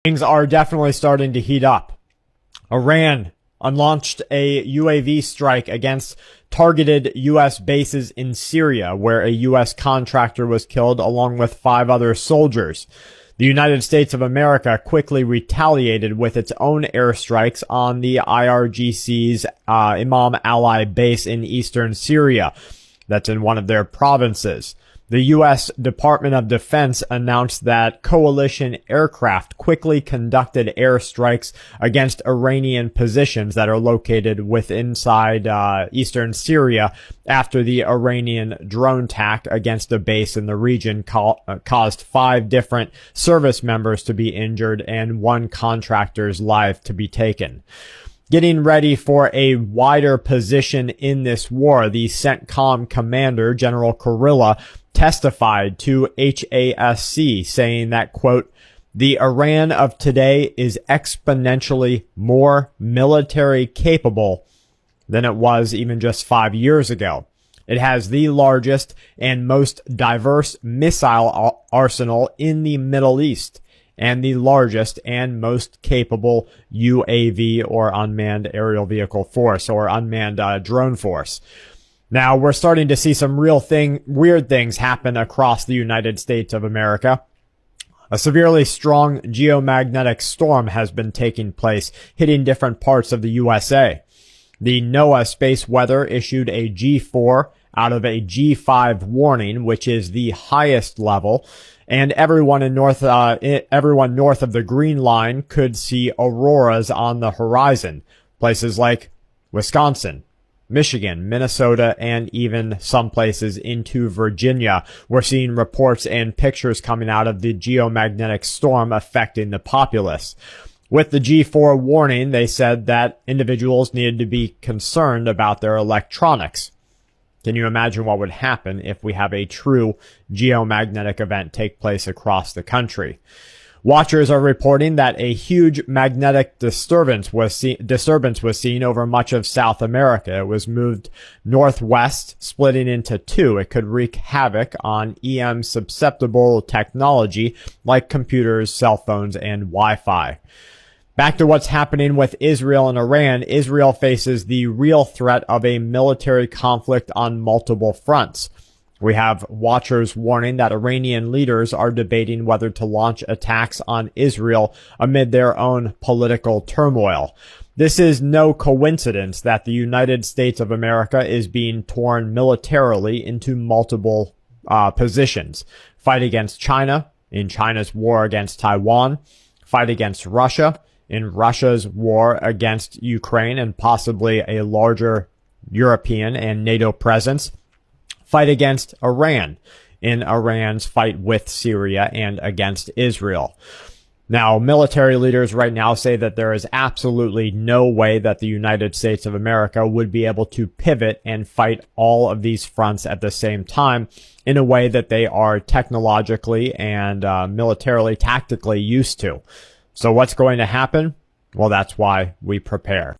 Things are definitely starting to heat up. Iran launched a UAV strike against targeted U.S. bases in Syria, where a U.S. contractor was killed along with 5 other soldiers. The United States of America quickly retaliated with its own airstrikes on the IRGC's Imam Ally base in eastern Syria. That's in one of their provinces. The U.S. Department of Defense announced that coalition aircraft quickly conducted airstrikes against Iranian positions that are located inside eastern Syria after the Iranian drone attack against a base in the region caused 5 different service members to be injured and 1 contractor's life to be taken. Getting ready for a wider position in this war, the CENTCOM commander, General Kurilla, testified to HASC, saying that, quote, "The Iran of today is exponentially more military capable than it was even just 5 years ago. It has the largest and most diverse missile arsenal in the Middle East, and the largest and most capable UAV or unmanned aerial vehicle force or unmanned drone force." Now, we're starting to see some weird things happen across the United States of America. A severely strong geomagnetic storm has been taking place, hitting different parts of the USA. The NOAA Space Weather issued a G4 out of a G5 warning, which is the highest level, and everyone north of the Green Line could see auroras on the horizon. Places like Wisconsin, Michigan, Minnesota, and even some places into Virginia. We're seeing reports and pictures coming out of the geomagnetic storm affecting the populace. With the G4 warning, they said that individuals needed to be concerned about their electronics. Can you imagine what would happen if we have a true geomagnetic event take place across the country? Watchers are reporting that a huge magnetic disturbance was seen over much of South America. It was moved northwest, splitting into 2. It could wreak havoc on EM susceptible technology like computers, cell phones, and Wi-Fi. Back to what's happening with Israel and Iran. Israel faces the real threat of a military conflict on multiple fronts. We have watchers warning that Iranian leaders are debating whether to launch attacks on Israel amid their own political turmoil. This is no coincidence that the United States of America is being torn militarily into multiple positions. Fight against China in China's war against Taiwan. Fight against Russia in Russia's war against Ukraine and possibly a larger European and NATO presence. Fight against Iran in Iran's fight with Syria and against Israel. Now, military leaders right now say that there is absolutely no way that the United States of America would be able to pivot and fight all of these fronts at the same time in a way that they are technologically and militarily, tactically used to. So what's going to happen? Well, that's why we prepare.